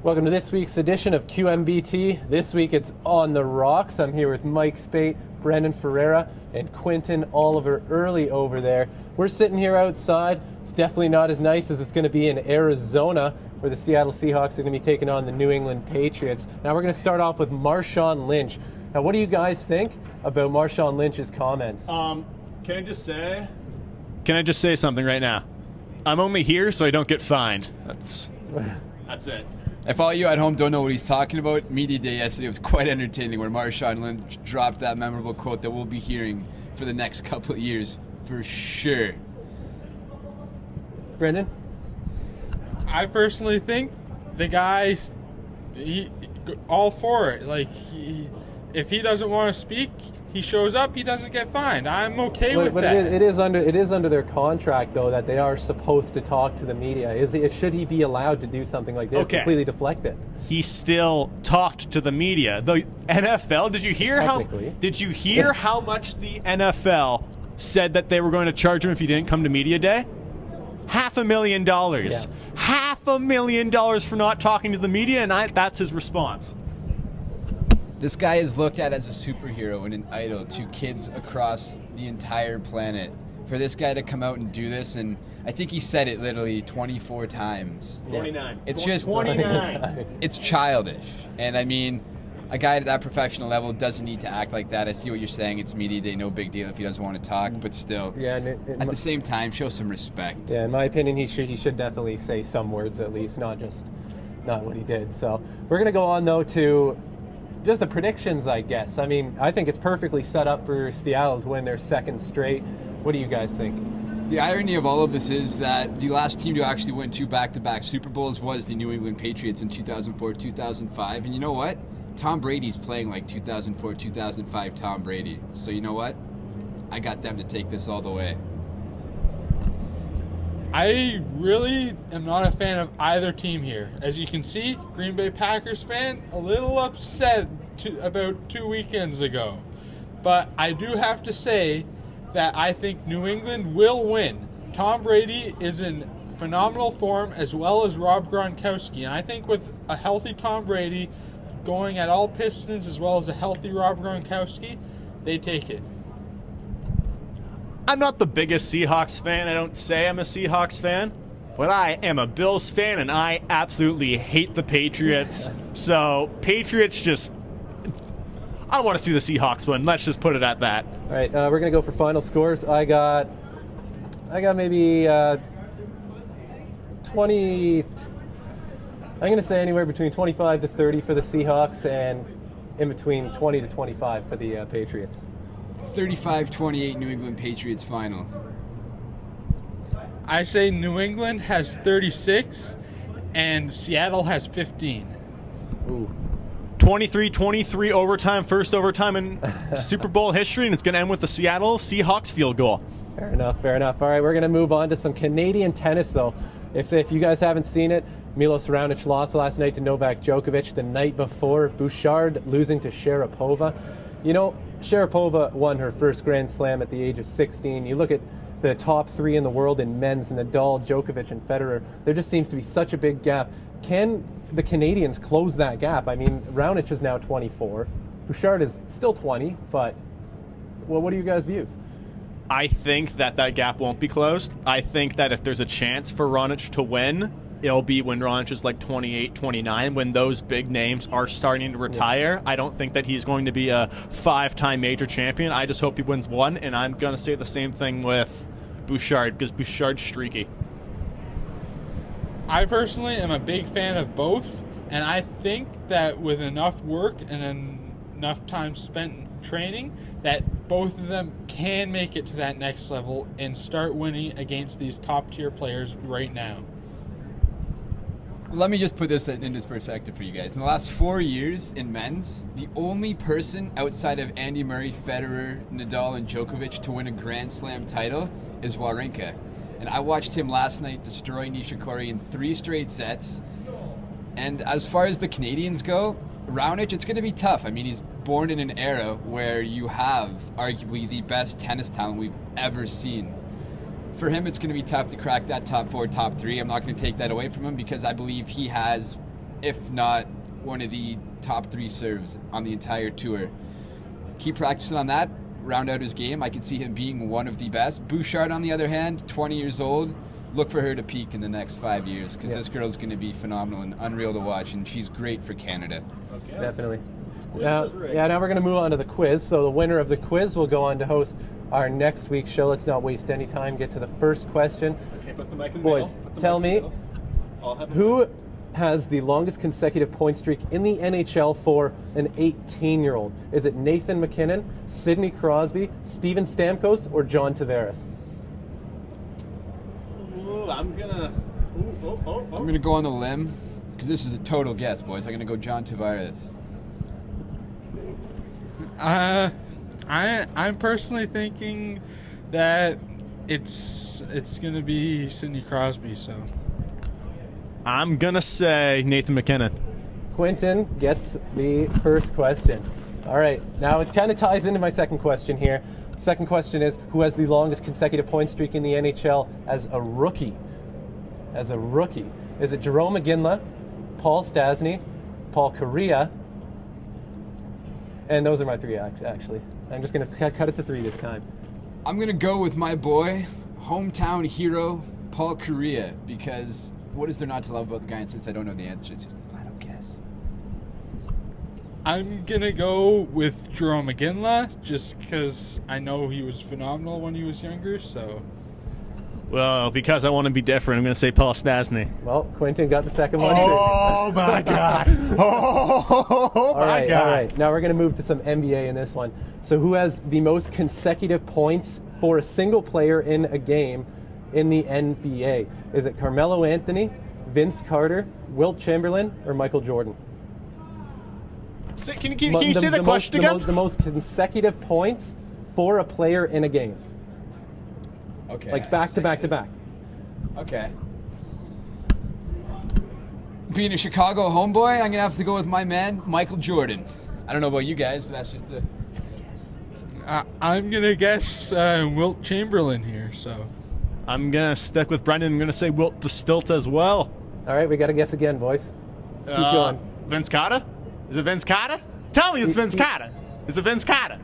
Welcome to this week's edition of QMBT. This week it's On the Rocks. I'm here with Mike Speight, Brendan Ferreira, and Quinten Oliver early over there. We're sitting here outside. It's definitely not as nice as it's going to be in Arizona, where the Seattle Seahawks are going to be taking on the New England Patriots. Now we're going to start off with Marshawn Lynch. Now what do you guys think about Marshawn Lynch's comments? Can I just say something right now? I'm only here so I don't get fined. That's it. If all you at home don't know what he's talking about, Media Day yesterday was quite entertaining, where Marshawn Lynch dropped that memorable quote that we'll be hearing for the next couple of years, for sure. Brendan? I personally think the guy, all for it. Like, if he doesn't want to speak, he shows up, he doesn't get fined. I'm okay with that. It is under their contract, though, that they are supposed to talk to the media. Should he be allowed to do something like this? Okay. Completely deflect it? He still talked to the media. The NFL, did you hear how much the NFL said that they were going to charge him if he didn't come to media day? $500,000. Yeah. $500,000 for not talking to the media, and that's his response. This guy is looked at as a superhero and an idol to kids across the entire planet. For this guy to come out and do this, and I think he said it literally 24 times. 29. It's just 29. It's childish. And I mean, a guy at that professional level doesn't need to act like that. I see what you're saying. It's media day, no big deal if he doesn't want to talk, but still, Yeah, at the same time, show some respect. Yeah, in my opinion, he should definitely say some words at least, not what he did. So we're going to go on, though, to just the predictions, I guess. I mean, I think it's perfectly set up for Seattle to win their second straight. What do you guys think? The irony of all of this is that the last team to actually win 2 back-to-back Super Bowls was the New England Patriots in 2004, 2005. And you know what? Tom Brady's playing like 2004, 2005 Tom Brady. So you know what? I got them to take this all the way. I really am not a fan of either team here. As you can see, Green Bay Packers fan, a little upset about 2 weekends ago. But I do have to say that I think New England will win. Tom Brady is in phenomenal form, as well as Rob Gronkowski. And I think with a healthy Tom Brady going at all pistons, as well as a healthy Rob Gronkowski, they take it. I'm not the biggest Seahawks fan. I don't say I'm a Seahawks fan, but I am a Bills fan, and I absolutely hate the Patriots. So Patriots I want to see the Seahawks win. Let's just put it at that. All right, we're going to go for final scores. I got maybe 20. I'm going to say anywhere between 25 to 30 for the Seahawks, and in between 20 to 25 for the Patriots. 35-28 New England Patriots final. I say New England has 36 and Seattle has 15. Ooh. 23-23 overtime, first overtime in Super Bowl history, and it's going to end with the Seattle Seahawks field goal. Fair enough. All right, we're going to move on to some Canadian tennis, though. If you guys haven't seen it, Milos Raonic lost last night to Novak Djokovic. The night before, Bouchard losing to Sharapova. You know, Sharapova won her first Grand Slam at the age of 16. You look at the top 3 in the world in men's, Nadal, Djokovic, and Federer. There just seems to be such a big gap. Can the Canadians close that gap? I mean, Raonic is now 24. Bouchard is still 20, but what are you guys' views? I think that gap won't be closed. I think that if there's a chance for Raonic to win, it'll be when Raonic is like 28, 29, when those big names are starting to retire. Yeah. I don't think that he's going to be a 5-time major champion. I just hope he wins one, and I'm going to say the same thing with Bouchard, because Bouchard's streaky. I personally am a big fan of both, and I think that with enough work and enough time spent training, that both of them can make it to that next level and start winning against these top-tier players right now. Let me just put this into perspective for you guys. In the last 4 years in men's, the only person outside of Andy Murray, Federer, Nadal, and Djokovic to win a Grand Slam title is Wawrinka. And I watched him last night destroy Nishikori in 3 straight sets. And as far as the Canadians go, Raonic, it's going to be tough. I mean, he's born in an era where you have arguably the best tennis talent we've ever seen. For him, it's going to be tough to crack that top 4, top 3. I'm not going to take that away from him because I believe he has if not one of the top 3 serves on the entire tour. Keep practicing on that, round out his game. I can see him being one of the best. Bouchard, on the other hand, 20 years old. Look for her to peak in the next 5 years, because this girl's going to be phenomenal and unreal to watch, and she's great for Canada. Okay. Definitely. Now we're going to move on to the quiz. So the winner of the quiz will go on to host our next week's show. Let's not waste any time. Get to the first question. Okay, put the mic in the Boys, middle. tell me, who has the longest consecutive point streak in the NHL for an 18-year-old? Is it Nathan MacKinnon, Sidney Crosby, Steven Stamkos, or John Tavares? Ooh, I'm gonna go on the limb, because this is a total guess, boys. I'm gonna go John Tavares. I'm personally thinking that it's gonna be Sidney Crosby. So I'm gonna say Nathan MacKinnon. Quinten gets the first question. All right, now it kind of ties into my second question here. Second question is, who has the longest consecutive point streak in the NHL as a rookie? As a rookie. Is it Jerome McGinley, Paul Stastny, Paul Correa? And those are my 3, actually. I'm just going to cut it to 3 this time. I'm going to go with my boy, hometown hero, Paul Correa, because what is there not to love about the guy? And since I don't know the answer, it's just a flat-out guess. I'm going to go with Jerome McGinley, just because I know he was phenomenal when he was younger, so... Well, because I want to be different, I'm going to say Paul Stastny. Well, Quinten got the second one, too. Oh, my God. Oh, my God. All right. Now we're going to move to some NBA in this one. So who has the most consecutive points for a single player in a game in the NBA? Is it Carmelo Anthony, Vince Carter, Wilt Chamberlain, or Michael Jordan? Can you say the question again? The most consecutive points for a player in a game. Okay. Like back to back to back. Okay. Being a Chicago homeboy, I'm going to have to go with my man, Michael Jordan. I don't know about you guys, but that's just a... I'm going to guess Wilt Chamberlain here, so... I'm going to stick with Brendan. I'm going to say Wilt the Stilt as well. All right, we got to guess again, boys. Keep going. Vince Carter? Is it Vince Carter? Tell me it's Vince Carter. Is it Vince Carter?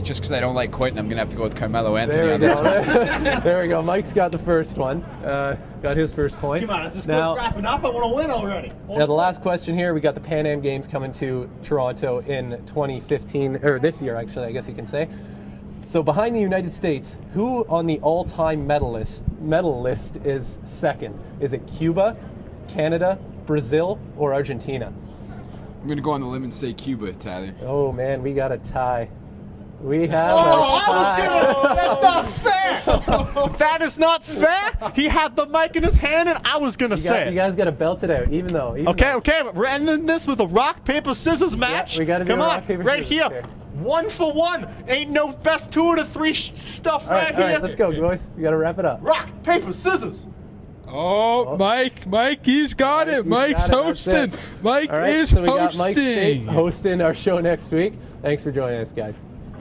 Just because I don't like Quinten, I'm going to have to go with Carmelo Anthony There on we this go. one. There we go. Mike's got the first one. Got his first point. Come on, is this close wrapping up? I want to win already. Now, the last question here, we got the Pan Am Games coming to Toronto in 2015, or this year, actually, I guess you can say. So behind the United States, who on the all-time medal list is second? Is it Cuba, Canada, Brazil, or Argentina? I'm going to go on the limb and say Cuba, Tyler. Oh, man, we got a tie. We have That's not fair. That is not fair. He had the mic in his hand, and I was going to say You it. guys got to belt it out, even though. Okay, but we're ending this with a rock, paper, scissors match. Yeah, we gotta do Come a on, rock, paper, right scissors here. here. 1 for 1. Ain't no best 2 out of 3 stuff All right, here. let's go, boys. We got to wrap it up. Rock, paper, scissors. Oh, Mike, he's got it. Mike's hosting. Mike All right, is so we got Mike hosting. Speight hosting our show next week. Thanks for joining us, guys.